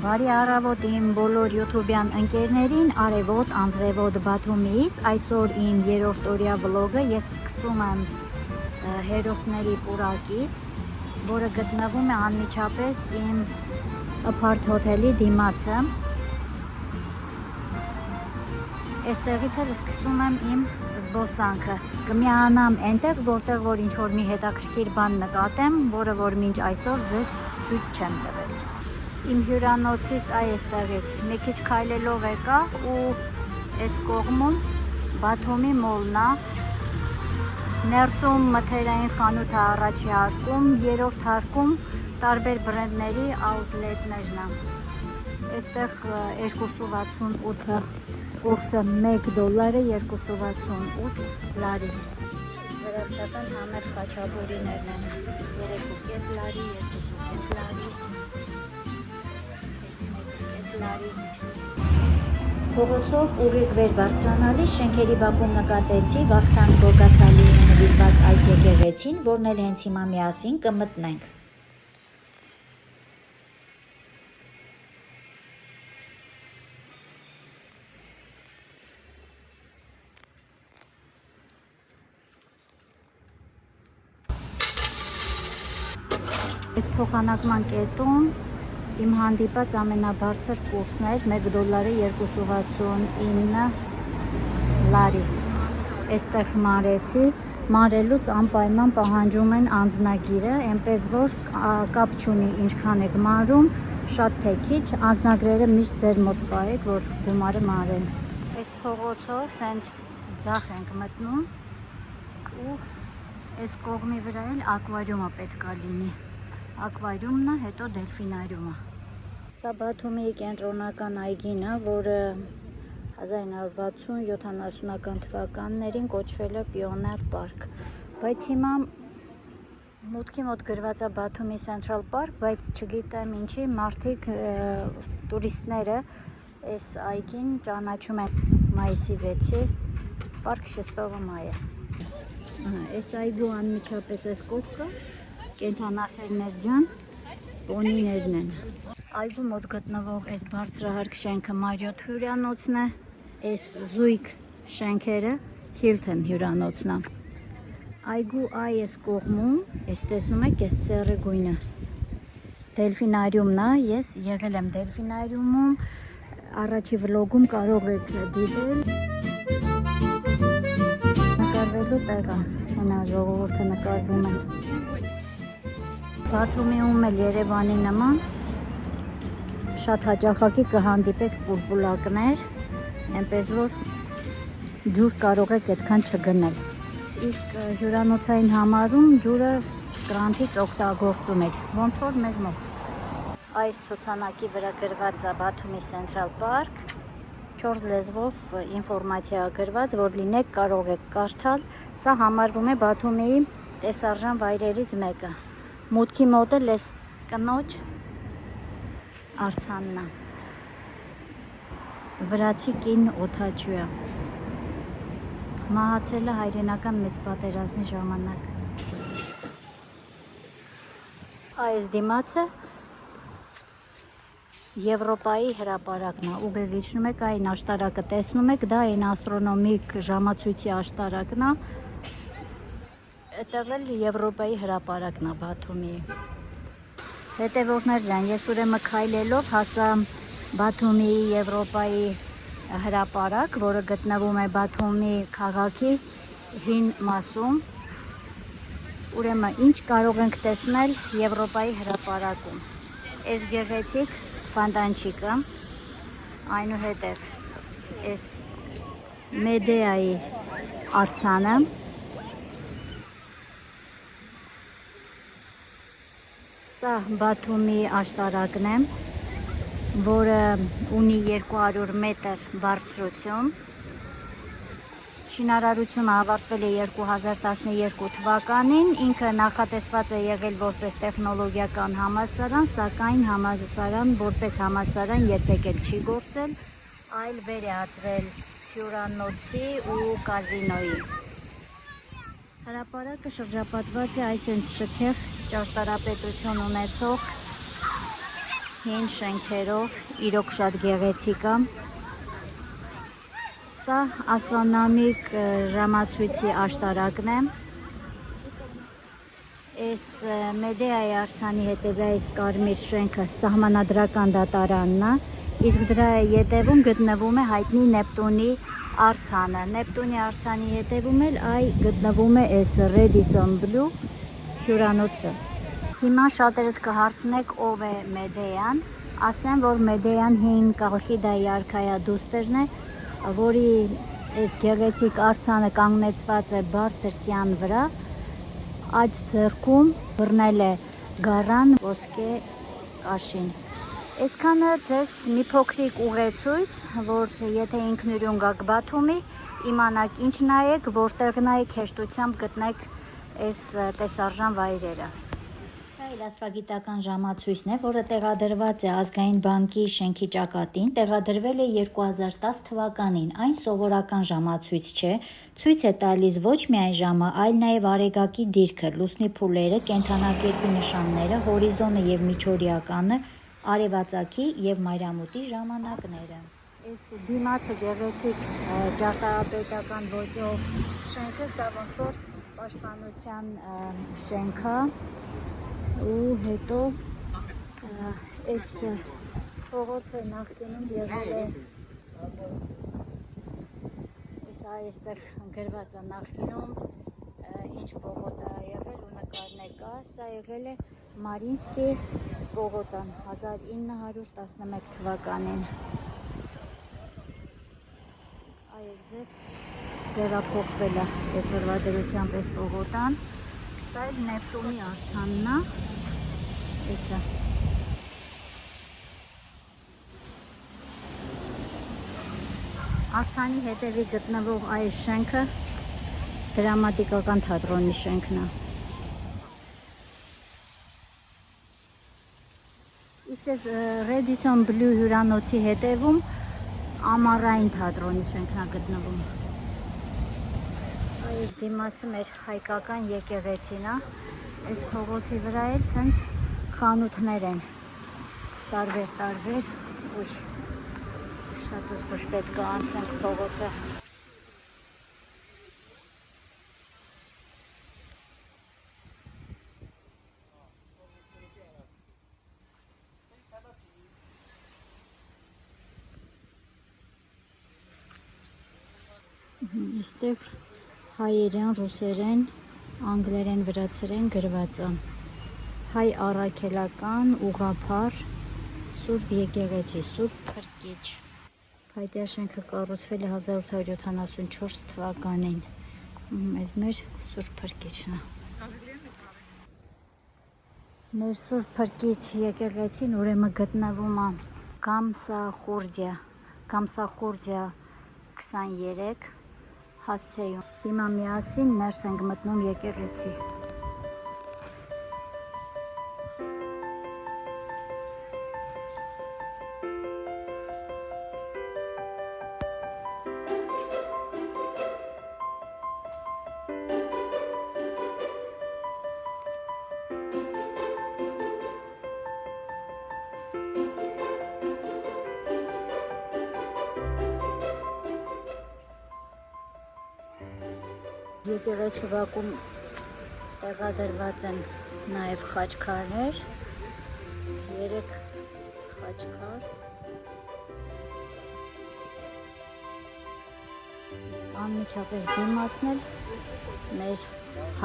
Բարի առավոտ իմ բոլոր YouTube-յան ընկերներին, արևոտ, անձրևոտ Բաթումիից, այսօր իմ 3-րդ օրյա վլոգը ես սկսում եմ հերոսների պուրակից, որը գտնվում է անմիջապես իմ Apart Hotel-ի դիմացը։ Այստեղից էլ սկսում եմ իմ զբոսանքը։ Կմիանամ այնտեղ, որտեղ որ ինչ-որ մի հետաքրքիր բան նկատեմ, որը որ մինչ այսօր ձեզ ցույց չեմ տվել։ Իմ հյուրանոցից այստեղից մի քիչ քայլելով եկա ու այս կողմում Բաթումի մոլն է, ներսում մթերային խանութ է առաջի հարկում, երրորդ հարկում տարբեր բրենդների աուտլետներն է։ Այստեղ 2.68-ը կուրսը $1 2.68 լարի։ Այս վրացական համեր խաչապուրիներն են 3.5 լարի, 2.5 լարի, 1.5 լարի։ Փողոցով ուղիղ վեր բարձրանալիս շենքերի բակում նկատեցի Վախթանգ Գոգասալիին նվիրված այս եկեղեցին, որն էլ հենց հիմա միասին կմտնենք։ Այս փոխանակման կետում իմ հանդիպած ամենաբարձր կուրսն էր $1 2.69 լարի։ Այստեղ մարեցի, մարելուց անպայման պահանջում են անձնագիրը, այնպես որ կապ չունի ինչքան եք մարում, շատ թե քիչ, անձնագրերը միշտ ձեր մոտ պահեք, որ գումարը մարեն։ Այս փողոցով սենց ձախ ենք մտնում ու այս կողմի վրա էլ ակվարիումը պետք է լինի։ Ակվարիումն է, հետո դելֆինարիումը։ Սա Բաթումի կենտրոնական այգին է, որը 1960-70-ական թվականներին կոչվել է Պիոներ պարկ։ Բայց հիմա մուտքի մոտ գրված է Բաթումի Central Park, բայց չգիտեմ ինչի մարդիկ, տուրիստները այս այգին ճանաչում են մայիսի 6-ի Պարկ Շեստովը մայը։ Այս այգու անմիջապես այս կողքը կենդանասերներ ջան պոնիներն են։ Այգու մոտ գտնվող այս բարձրահարկ շենքը Մարիոթ հյուրանոցն է, այս զույգ շենքերը Hilton հյուրանոցն է։ Այգու այս կողմում, այս տեսնում եք այս սեռը գույնը դելֆինարիումն է, ես եղել եմ դելֆինարիումում, առաջի վլոգում կարող եք դիտել նկարվելու տեղը, հենա ժողովուրդը նկարվում է։ Բաթումիում էլ Երևանի նման շատ հաճախակի կհանդիպեք պուլպուլակներ, այնպես որ ջուր կարող եք այդքան չգնել։ Իսկ հյուրանոցային համարում ջուրը կրանտից օգտագործում եք, ոնց որ մեր մոտ։ Այս ցուցանակի վրա գրված է Բաթումի Central Park, 4 լեզվով ինֆորմացիա գրված, որ լինեք կարող եք կարդալ։ Սա համարվում է Բաթումիի տեսարժան վայրերից մեկը։ Մուտքի մոտ էլ էս կնոջ արձանն է։ Վրացի կին օդաչու է։ Մահացել է հայրենական մեծ պատերազմի ժամանակ։ Այս դիմացը Եվրոպայի հրապարակն է, ուղիղ իջնում եք այն աշտարակը տեսնում եք, դա այն աստրոնոմիկ ժամացույցի աշտարակն է։ Այդտեղ էլ Եվրոպայի հրապարակն է Բաթումի։ Հետևորդներ ջան, ես ուրեմն քայլելով հասա Բաթումի Եվրոպայի հրապարակ, որը գտնվում է Բաթումի քաղաքի հին մասում։ Ուրեմն ինչ կարող ենք տեսնել Եվրոպայի հրապարակում։ Այս գեղեցիկ ֆանտանչիկը, այնուհետև այս Մեդեայի արձանը, սա Բաթումի աշտարակն է, որը ունի 200 մետր բարձրություն։ Շինարարությունը ավարտվել է 2012 թվականին, ինքը նախատեսված է եղել որպես տեխնոլոգիական համալսարան, սակայն համալսարան որպես համալսարան երբեք էլ չի գործել, այլ վերահացվել հյուրանոցի ու կազինոյի։ Հրապարակը շրջապատված է այսենց շքեղ ճարտարապետություն ունեցող հին շենքերով, իրոք շատ գեղեցիկ է։ Սա աստրոնոմիկ ժամացույցի աշտարակն է։ Այս Մեդեայի արձանի հետևյա այս կարմիր շենքը սահմանադրական դատարանն է, իսկ դրա ետևում գտնվում է հայտնի Նեպտունի արձանը։ Նեպտունի արձանի հետևում էլ գտնվում է այս Radisson Blu հյուրանոցը։ Հիմա շատերդ կհարցնեք ով է Մեդեան, ասեմ, որ Մեդեան հին Կալխիդայի արքայադուստրն է, որի այս գեղեցիկ արձանը կանգնեցված է բարձր սյան վրա, աջ ձեռքում բռնել է գարան ոսկե կաշին։ Այսքանը ձեզ մի փոքրիկ ուղեցույց, որ եթե ինքնուրույն գաք Բաթումի, իմանաք ինչ նայեք, որտեղ նայեք, հեշտությամբ գտնեք այս տեսարժան վայրերը։ Սա աստղագիտական ժամացույցն է, որը տեղադրված է Ազգային բանկի շենքի ճակատին, տեղադրվել է 2010 թվականին։ Այն սովորական ժամացույց չէ, ցույց է տալիս ոչ միայն ժամը, այլ նաև արեգակի դիրքը, լուսնի փուլերը, կենդանակերպի նշանները, հորիզոնը եւ միջօրյականը, արևածագի եւ մայրամուտի ժամանակները։ Այս դիմացը գեղեցիկ ճարտարապետական ոճով շենքը, սա ոնց որ պաշտպանության շենք է, ու հետո այս փողոցը նախկինում եղել է, այստեղ գրված է նախկինում ինչ պողոտ է եղել ու նկարներ կա, սա եղել է Մարինսկի պողոտան 1911 թվականին։ Այս ձևափոխվել է այսօրվա դրությամբ այս պողոտան, սա էլ Նեպտունի արձանն է, էսա։ Արձանի հետևի գտնվող այս շենքը դրամատիկական թատրոնի շենքն է։ Իսկ այս Radisson Blu հյուրանոցի հետևում ամառային թատրոնի շենքն է գտնվում։ Այս դիմացը մեր հայկական եկեղեցին է։ Այս փողոցի վրա էլ ցենց խանութներ են տարբեր, ուй, շատ զգուշ պետք է անցնենք փողոցը։ Այստեղ հայերեն, ռուսերեն, անգլերեն, վրացերեն գրված է։ Հայ առաքելական ուղղափառ Սուրբ եկեղեցի, Սուրբ Փրկիչ։ Փայտյա շենքը կառուցվել է 1874 թվականին։ Այս մեր Սուրբ Փրկիչն է։ Մեր Սուրբ Փրկիչ եկեղեցին ուրեմն գտնվում է Կամսախուրդիա 23 հասցեում։ Հիմա միասին ներս ենք մտնում եկեղեցի։ Եկեղեցու բակում տեղադրված են նաև խաչքարներ, 3 խաչքար, իսկ անմիջապես դիմացն էլ մեր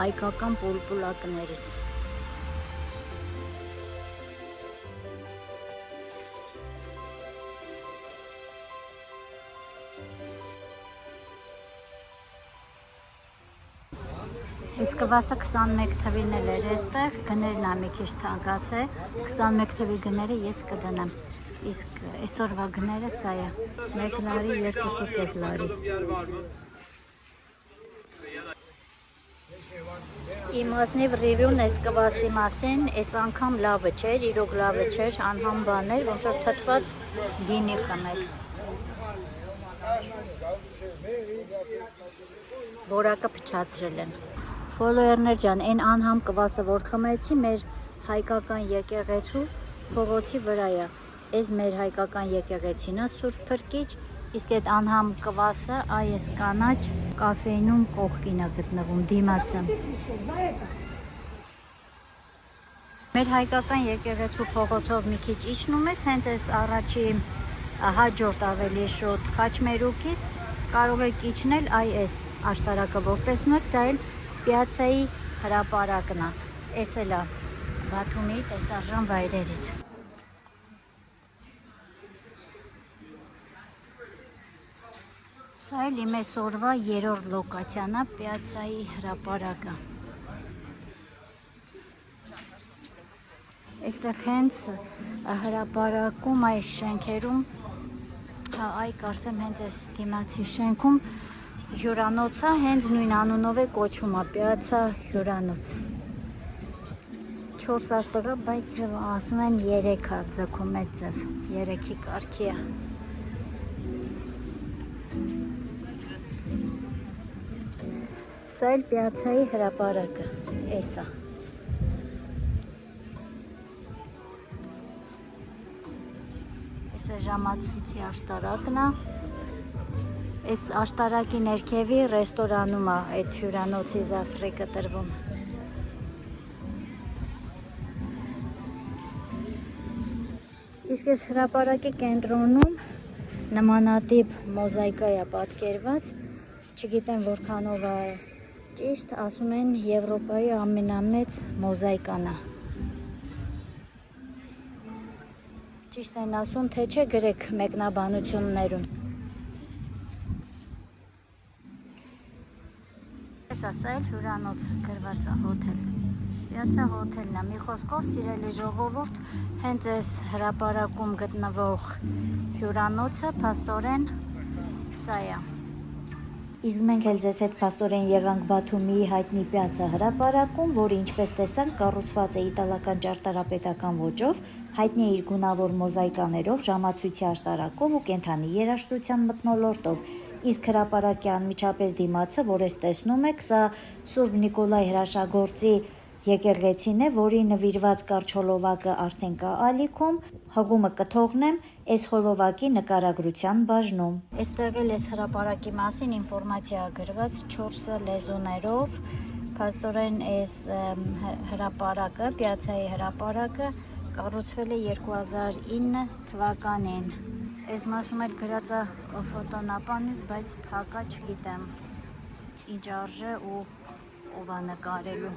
հայկական պուլպուլակներից։ Այս կվասը 21 թվին էլ էր այստեղ, գներն է մի քիչ թանկացել, 21 թվի գները ես կդնեմ, իսկ այսօրվա գները սա է, 1 լարի, 2.5 լարի։ Իմ ազնիվ ռիվյուն այս կվասի մասին, այս անգամ լավը չէր, իրոք լավը չէր, անհամ բաներ, ոնց որ թթված գինի խմես։ Որակը փչացրել են։ Ֆոլոերներ ջան, այն անհամ կվասը, որ խմեցի, մեր հայկական եկեղեցու փողոցի վրա է։ Այս մեր հայկական եկեղեցին է Սուրբ Փրկիչ, իսկ այդ անհամ կվասը այս կանաչ կաֆեինում կողքին է գտնվում, դիմացը։ Մեր հայկական եկեղեցու փողոցով մի քիչ իջնում ես, հենց այս առաջի հաջորդ ավելի շուտ Խաչմերուկից կարող եք իջնել այս աշտարակը, որ տեսնում եք, սա էլ Պիացայի հրապարակն է, էս էլ է Բաթումի տեսարժան վայրերից։ Սա էլ իմ այսօրվա երրորդ լոկացիան է, Պիացայի հրապարակը։ Այստեղ հենց հրապարակում այս շենքերում, այ կարծեմ հենց այս դիմացի շենքում հյուրանոցը հենց նույն անունով է կոչվում, Պիացա հյուրանոց։ 4 աստղա, բայց ասում են 3 է ձգում է ձև, 3-ի կարգի է։ Սա էլ Պիացայի հրապարակը, էս է։ Ժամացույցի աշտարակն է, այս աշտարակի ներքևի ռեստորանում է այդ հյուրանոցի զավթրիկը տրվում։ Իսկ այս հրապարակի կենտրոնում նմանատիպ մոզաիկա է պատկերված, չգիտեմ որքանով է ճիշտ, ասում են Եվրոպայի ամենամեծ մոզաիկան է։ Ճիշտ են ասում, թե չէ գրեք մեկնաբանություններում։ Ես ասել հյուրանոց գրված է հոթել։ Պիացա հոթելն է, մի խոսքով սիրելի ժողովուրդ, հենց այս հրապարակում գտնվող հյուրանոցը փաստորեն սա է։ Իսկ մենք էլ ձեզ հետ փաստորեն եղանք Բաթումի հայտնի Պիացա հրապարակում, որը ինչպես տեսանք կառուցված է իտալական ճարտարապետական ոճով, հայտնի է իր գունավոր մոզաիկաներով, ժամացույցի աշտարակով ու կենդանի երաժշտության մթնոլորտով։ Իսկ հրապարակի անմիջապես դիմացը, որ ես տեսնում եք, սա Սուրբ Նիկոլայ հրաշագործի եկեղեցին է, որի նվիրված կարճ հոլովակը արդեն կա ալիքում, հղումը կթողնեմ այս հոլովակի նկարագրության բաժնում։ Այստեղ էլ այս հրապարակի մասին ինֆորմացիա գրված 4 լեզուներով, փաստորեն այս հրապարակը, Պիացայի հրապարակը կառուցվել է 2009 թվականին։ Այս մասում էլ գրած է ֆոտոնապանից, բայց հակա չգիտեմ ինչ արժե ու ով է նկարելու։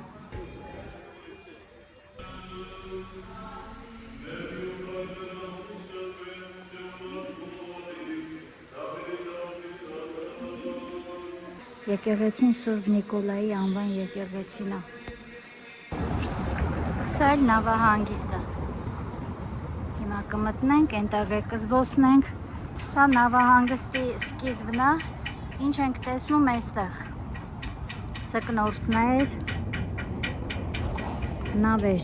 Եկեղեցին Սուրբ Նիկոլայի անվան եկեղեցին է։ Սա էլ նավահանգիստը։ Հիմա կմտնենք, այնտեղ կզբոսնենք։ Սա նավահանգստի սկիզբն է, ինչ ենք տեսնում այստեղ։ Ցկնորսներ, նավեր։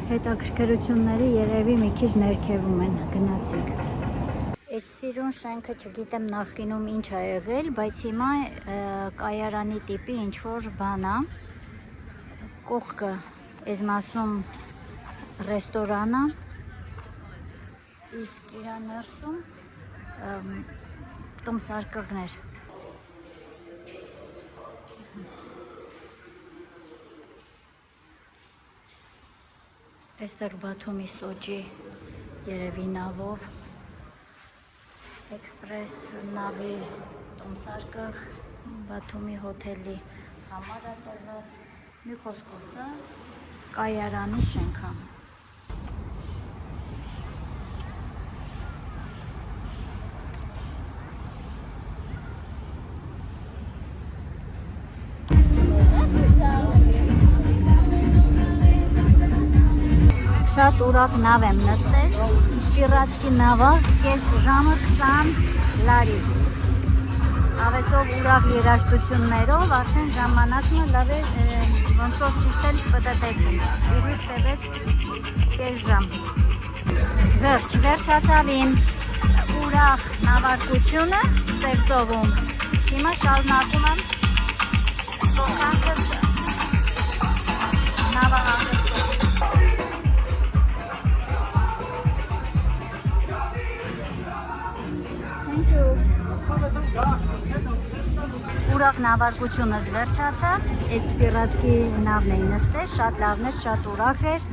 Հետաքրքրությունները երևի մի քիչ ներքևում են, գնացեք։ Այս սիրուն շենքը չգիտեմ նախկինում ինչ է եղել, բայց հիմա կայարանի տիպի ինչ-որ բան է։ Կողքը այս մասում ռեստորան է, իսկ իր ներսում տոմսարկղներ։ Այստեղ Բաթումի Սոճի երևի նավով էքսպրես նավի տոմսարկղ Բաթումի հոթելի համար է տրված, մի խոսքով սա կայարանի շենքը։ Շատ ուրախ նավ եմ նստել, Պիրացկի նավը, կես ժամը 20 լարի։ Ավեցով ուրախ երաժշտություններով, արդեն ժամանակն լավ է, ոնց որ ճիշտ էլ պտտեցին, իրույթ տևեց կես ժամ։ Վերջացավ իմ ուրախ նավարկությունը Սևծովում, հիմա շարունակում եմ նավահանգստի Ակնավարկությունս վերջացավ, այս պիրացքի նավն էի նստել, շատ լավն էր, շատ ուրախ էր։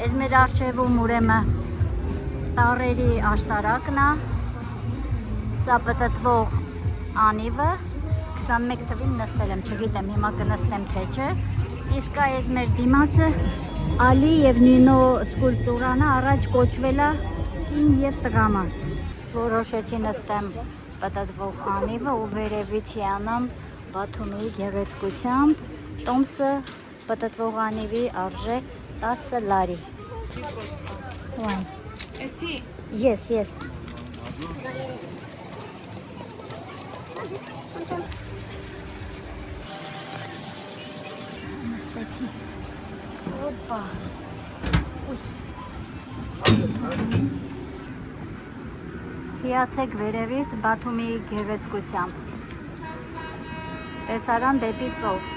Այս մեր առջևում ուրեմն տառերի աշտարակն է, սա պտտվող անիվը, 21 թվին նստել եմ, չգիտեմ հիմա կնստեմ թե չէ, իսկ այս մեր դիմացը Ալի և Նինո սկուլպտուրանը առաջ կոչվել է կին և տղամարդ։ Որոշեցի նստեմ պտտվող անիվը ու վերևից յանամ Բաթումի գեղեցկությամբ, տոմսը պտտվող անիվի արժե 10 լարի։ Yes, yes. Նստեցի։ Օպա։ Հիացեք վերևից Բաթումի գեղեցկությամբ։ Տեսարան դեպի ծով։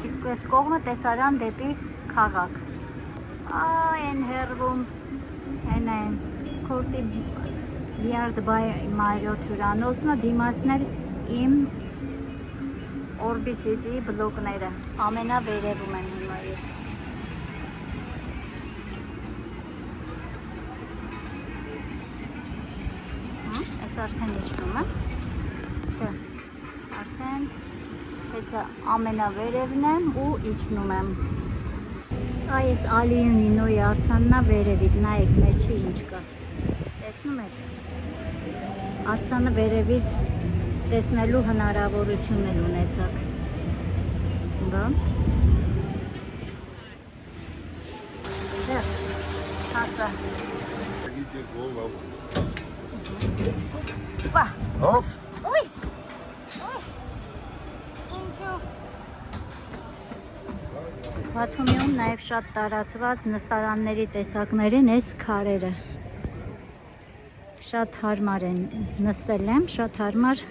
Իսկ այս կողմը տեսարան դեպի քաղաք։ Այն հեռվում են Քորտի Յարդ Մարիոթ հյուրանոցն է, դիմացն էլ իմ Օրբիսիցի բլոկները, ամենավերևում եմ հիմա ես։ Այս արդեն իջնում է, չէ, արդեն հեսա ամենավերևն եմ ու իջնում եմ։ Այս Ալի ու Նինոյի արձանն է վերևից, նայեք մեջը ինչ կա, տեսնում եք, արձանը վերևից տեսնելու հնարավորություն էլ ունեցաք։ Բա։ Վերջ, հասա։ Բա։ Հոս։ Ուй։ Բաթումիում նաև շատ տարածված նստարանների տեսակներ են այս քարերը։ Շատ հարմար են, նստել եմ, շատ հարմար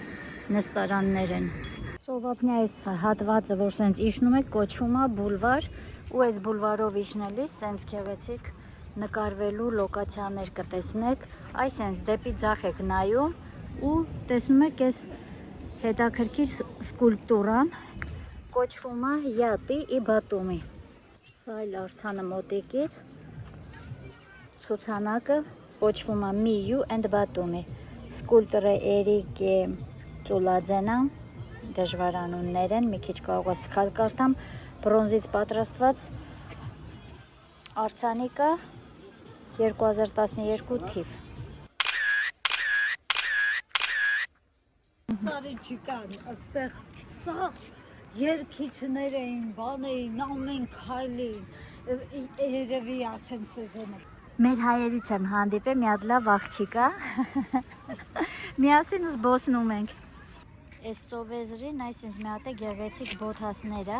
նստարաններ են։ Ծովափնյա այս հատվածը, որ սենց իջնում եք, կոչվում է բուլվար, ու այս բուլվարով իջնելիս սենց գեղեցիկ նկարվելու լոկացիաներ կտեսնեք, այս սենց դեպի ձախ եք նայում ու տեսնում եք այս հետաքրքիր սկուլպտուրան, կոչվում է Յատի ի Բաթումի։ Սա այլ արձանը մոտիկից, ցուցանակը կոչվում է Միյու and Բաթումի։ Սկուլպտորը Էրիկ Ծուլաձենը, դժվար անուններ են, մի քիչ կարող է սխալ կարդամ, բրոնզից պատրաստված արձանիկը 2012 թիվ։ Տարի չկան, աստեղ սաղ երկիչներ էին, բան էին, ամեն քայլին, երևի արդեն սեզոնը։ Մեր հայերից եմ հանդիպել մի հատ լավ աղջիկա, միասին զբոսնում ենք։ Այս ծովեզրին այս ինձ մի հատ է գեղեցիկ բոթասները,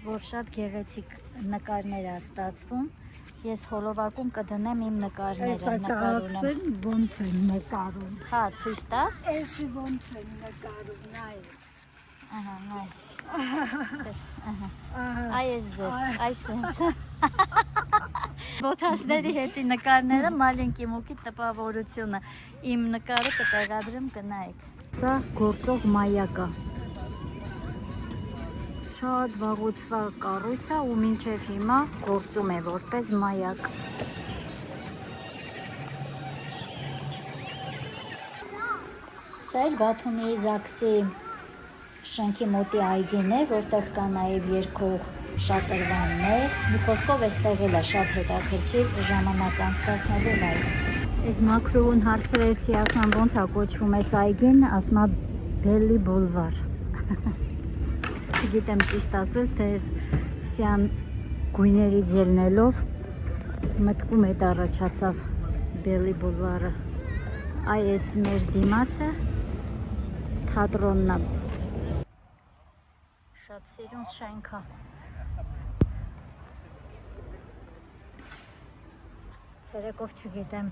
որ շատ գեղեցիկ նկարներ է ստացվում։ Ես հոլովակում կդնեմ իմ նկարները, նկարունը։ Այսակասեն ոնց են նկարում։ Հա, ցույց տաս։ Էսի ոնց են նկարում, նայ։ Ահա, նայ։ Տես, ահա։ Այս ձև, այս սենց։ Բոթասների հետի նկարները մալինքի մուկի տպավորությունը։ Իմ նկարը կտեղադրեմ կնայեք։ Սա գործող մայակ է։ Շատ վաղուց կառույց է ու մինչև հիմա գործում է որպես մայակ։ Սա էլ Բաթումի ԶԱԳՍ-ի շենքի մոտի այգին է, որտեղ կա նաև երկող շատրվաններ։ Մի խոսքով այստեղ էլ է շատ հետաքրքիր ժամանակ անցկացնելու լայվ։ Այս մակրոուն հարցրեցի, ասում ոնց է կոչվում այս այգին, ասում է Բելի Բուլվար։ Չգիտեմ ճիշտ ասես, թե սյան գույներից ելնելով մտքում է առաջացավ Բելի Բուլվարը։ Այս մեր դիմացը թատրոնն է։ Շատ սիրուն շենք է։ Ցերեկով չգիտեմ,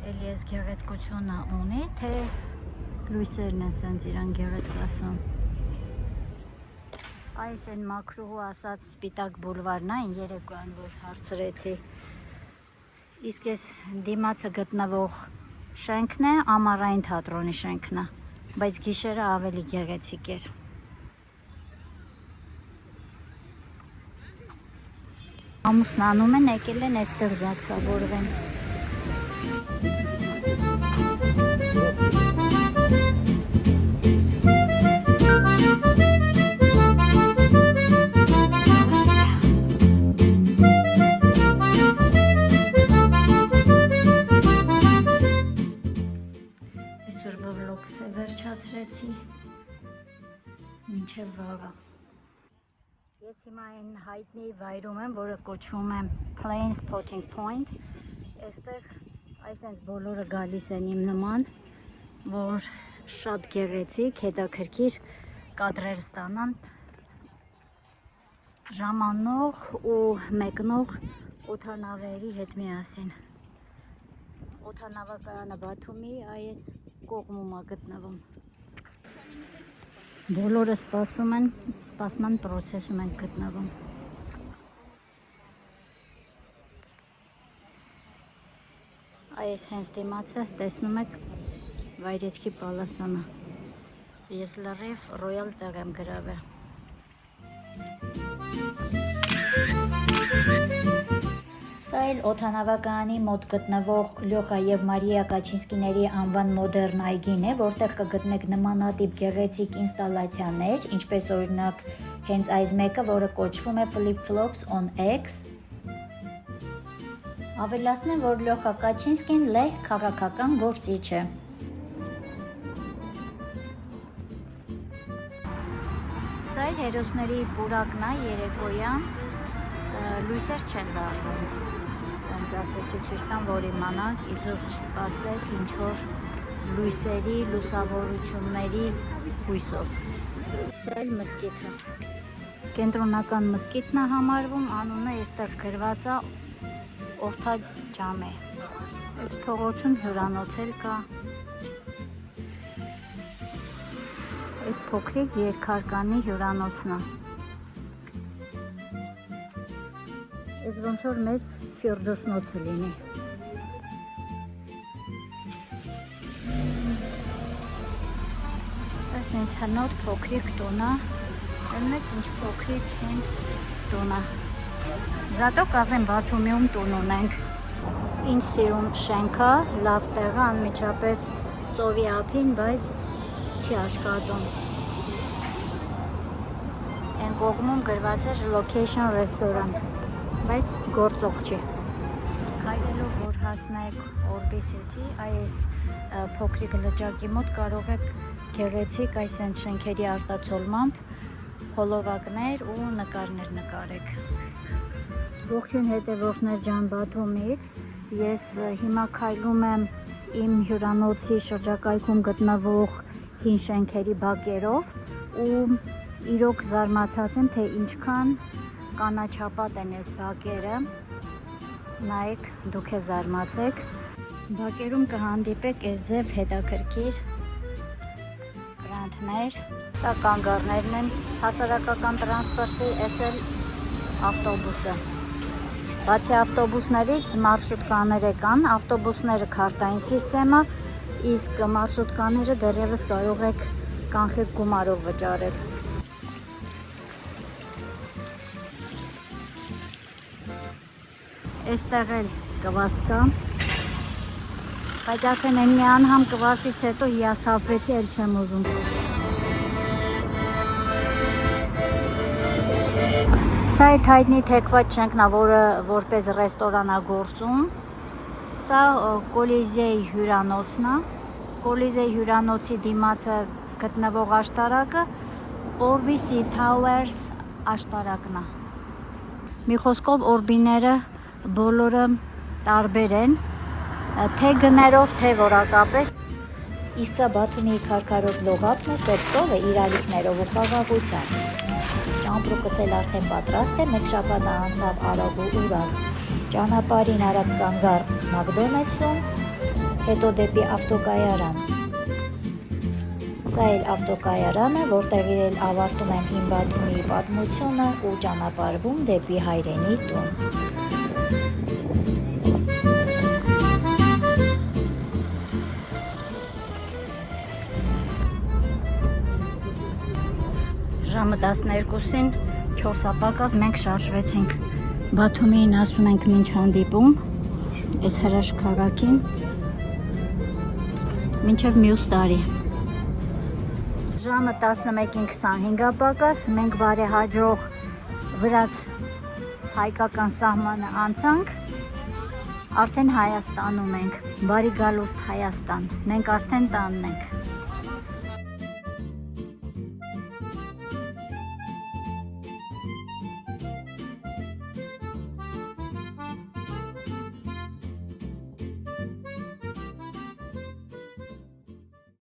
էլի ես գեղեցկությունը ունի, թե լույսերն են սենց իրան գեղեցկացնում։ Այս են մակրուհու ասած սպիտակ բուլվարն այն երեկոյան, որ հարցրեցի։ Իսկ ես դիմացը գտնվող շենքն է, ամառային թատրոնի շենքն է։ բայց գիշերը ավելի գեղեցիկ էր։ Ամուսն անում են, եկել են այստեղ զաքսավորվեն։ Այսօր վլոգս է վերջացրեցի, մինչև վաղը։ Ես հիմա այն հայտնի վայրում եմ, որը կոչվում է Plane Spotting Point։ Այստեղ այսենց բոլորը գալիս են իմ նման, որ շատ գեղեցիկ, հետաքրքիր կադրեր ստանան ժամանող ու մեկնող օդանավերի հետ միասին։ Օդանավակայանը Բաթումի այս կողմում է գտնվում։ Բոլորը սպասման պրոցեսում են գտնվում։ Այս հենց դիմացը տեսնում եք վայրեջքի պալասանը։ Ես լրիվ ռոյալ տեղ եմ գրավել։ Սա էլ օդանավակայանի մոտ գտնվող Լյոխա և Մարիա Կաչինսկիների անվան մոդեռն այգին է, որտեղ կգտնեք նմանատիպ գեղեցիկ ինստալացիաներ, ինչպես օրինակ հենց այս մեկը, որը կոչվում է Flip Flops on X։ Ավելացնեմ, որ Լյոխա Կաչինսկին լեհ քաղաքական գործիչ է։ Սա էլ հերոսների պուրակն է երեկոյան, լույսեր չեն դառնում։ Սենց ասեցի ցույց տամ, որ իմանանք, իզուր չսպասեք ինչ-որ լույսերի, լուսավորությունների հույսով։ Սա էլ մզկիթը։ Կենտրոնական մզկիթն է համարվում, անունը այստեղ գրված է Օրթա ջամե։ Այս փողոցում հյուրանոց էլ կա։ Այս փոքրիկ երկհարկանի հյուրանոցն է։ Այս ոնց որ մեր Ֆյորդոսնոցը լինի։ Սա սենց հնոտ փոքրիկ տուն է, դնեք ինչ փոքրիկ հին տուն է։ Զատո կազեն Բաթումիում տուն ունենք։ Ինչ սիրուն շենք է, լավ տեղ է, անմիջապես ծովի ափին, բայց չի աշխատում։ Այն կողմում գրված էր Location Restaurant, բայց գործող չի։ Քայլելով որ հասնեք Օրբիսետի, այս փոքրիկ լճակի մոտ կարող եք գեղեցիկ այս շենքերի արտացոլմամբ հոլովակներ ու նկարներ նկարեք։ Ողջույն հետևորդներ ջան Բաթումից, ես հիմա քայլում եմ իմ հյուրանոցի շրջակայքում գտնվող հին շենքերի բակերով ու իրոք զարմացած եմ, թե ինչքան կանաչապատ են այս բակերը, նայեք, դուք է զարմացեք, բակերում կհանդիպեք այս ձև հետաքրքիր գրանտներ, սա կանգառներն են հասարակական տրանսպորտի, այս էլ ավտոբուսը, բացի ավտոբուսներից մարշրուտկաները կան, ավտոբուսները քարտային սիստեմա, իսկ մարշրուտկաները դեռևս կարող եք կանխիկ գումարով վճարել։ Այստեղ էլ կվաս կա, բայց արդեն այն մի անգամ կվասից հետո հիասթափվեցի, էլ չեմ ուզում։ Սա այդ հայտնի թեքված շենքն է, որը որպես ռեստորան է գործում։ Սա Կոլիզեի հյուրանոցն է։ Կոլիզեի հյուրանոցի դիմացը գտնվող աշտարակը Orbisi Towers աշտարակն է։ Մի խոսքով օրբիները բոլորը տարբեր են, թե գներով, թե որակապես։ Իսկ սա Բաթումի քարքարոտ լողափն է, սեպտովը իր ալիքներով ու խաղաղությամբ։ Ճամպրուկս էլ արդեն պատրաստ է, մեկ շաբաթ անցավ արագ ու ուրախ։ Ճանապարհին արագ կանգար Մակդոնալդսում, հետո դեպի ավտոկայարան։ Սա էլ ավտոկայարանը, որտեղ իրել ավարտում եմ իմ Բաթումի պատմությունը ու ճանապարհվում դեպի հայրենի տուն։ Ժամը 12-ին 4-ապակած մենք շարժվեցինք Բաթումին, ասում ենք մինչ հանդիպում այս հրաշք քաղաքին մինչև մյուս տարի։ Ժամը 11:25 մենք բարեհաջող վրաց հայկական սահմանը անցանք, արդեն Հայաստանում ենք, բարի գալուստ Հայաստան, մենք արդեն տանն ենք։